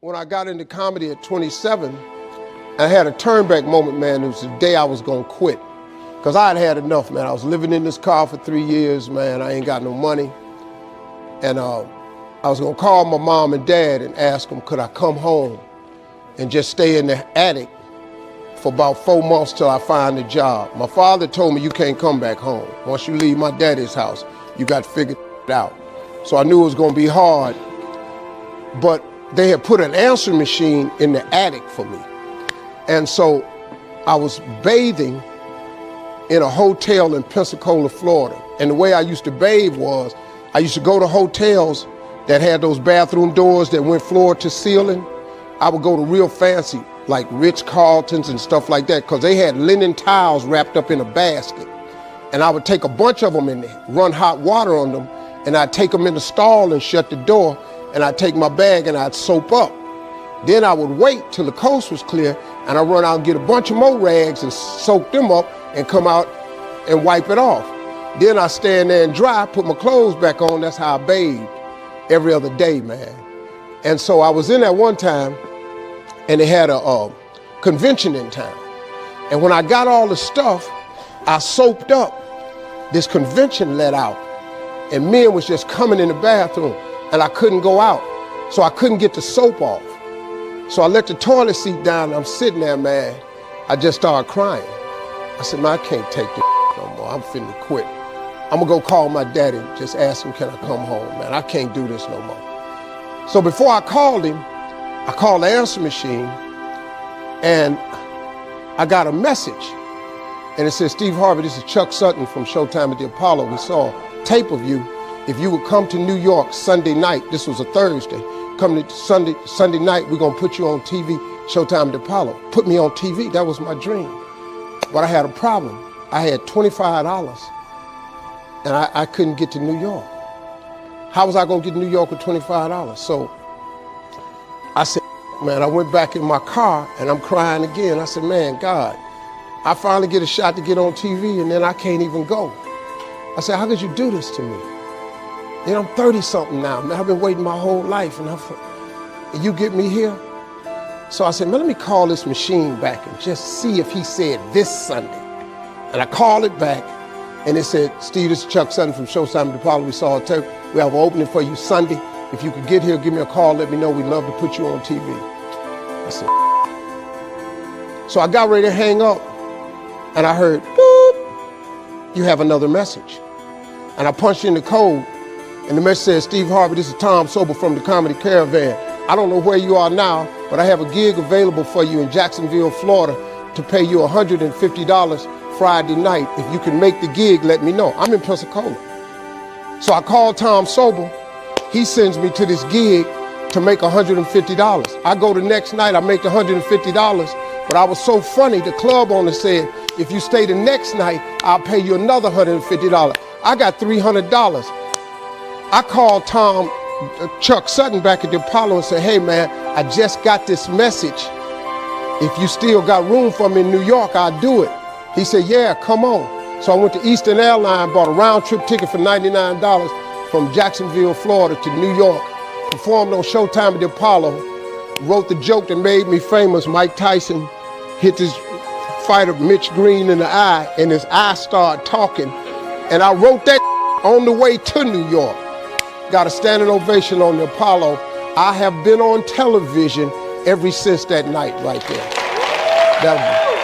When I got into comedy at 27, I had a turnback moment, man. It was the day I was gonna quit. Cause I had had enough, man. I was living in this car for 3 years, man. I ain't got no money. And I was gonna call my mom and dad and ask them, could I come home and just stay in the attic for about 4 months till I find a job. My father told me, you can't come back home. Once you leave my daddy's house, you got to figure it out. So I knew it was gonna be hard, but they had put an answering machine in the attic for me. And so I was bathing in a hotel in Pensacola, Florida. And the way I used to bathe was, I used to go to hotels that had those bathroom doors that went floor to ceiling. I would go to real fancy, like Ritz-Carltons and stuff like that, because they had linen towels wrapped up in a basket. And I would take a bunch of them and run hot water on them, and I'd take them in the stall and shut the door, and I'd take my bag and I'd soap up. Then I would wait till the coast was clear, and I'd run out and get a bunch of more rags and soak them up and come out and wipe it off. Then I stand there and dry, put my clothes back on. That's how I bathed every other day, man. And so I was in there one time, and they had a convention in town. And when I got all the stuff, I soaped up. This convention let out, and men was just coming in the bathroom, and I couldn't go out. So I couldn't get the soap off. So I let the toilet seat down, and I'm sitting there, man. I just started crying. I said, man, I can't take this no more. I'm finna quit. I'm gonna go call my daddy, just ask him, can I come home, man? I can't do this no more. So before I called him, I called the answer machine, and I got a message. And it said, Steve Harvey, this is Chuck Sutton from Showtime at the Apollo. We saw a tape of you. If you would come to New York Sunday night, this was a Thursday, come to Sunday night, we're gonna put you on TV, Showtime at the Apollo. Put me on TV, that was my dream. But I had a problem. I had $25, and I couldn't get to New York. How was I gonna get to New York with $25? So I said, man, I went back in my car and I'm crying again. I said, man, God, I finally get a shot to get on TV and then I can't even go. I said, how could you do this to me? You know, I'm 30-something now, man. I've been waiting my whole life and you get me here? So I said, man, let me call this machine back and just see if he said this Sunday. And I called it back, and it said, Steve, this is Chuck Sutton from Showtime at the Apollo. We saw a tape. We have an opening for you Sunday. If you could get here, give me a call, let me know. We'd love to put you on TV. I said, so I got ready to hang up, and I heard, boop, you have another message. And I punched in the code, and the message said, Steve Harvey, this is Tom Sober from the Comedy Caravan. I don't know where you are now, but I have a gig available for you in Jacksonville, Florida, to pay you $150 Friday night. If you can make the gig, let me know. I'm in Pensacola. So I called Tom Sober. He sends me to this gig to make $150. I go the next night, I make $150, but I was so funny, the club owner said, if you stay the next night, I'll pay you another $150. I got $300. I called Chuck Sutton back at the Apollo and said, hey man, I just got this message. If you still got room for me in New York, I'll do it. He said, yeah, come on. So I went to Eastern Airlines, bought a round trip ticket for $99 from Jacksonville, Florida to New York, performed on Showtime at the Apollo, wrote the joke that made me famous. Mike Tyson hit this fighter Mitch Green in the eye, and his eye started talking. And I wrote that on the way to New York. Got a standing ovation on the Apollo. I have been on television ever since that night right there.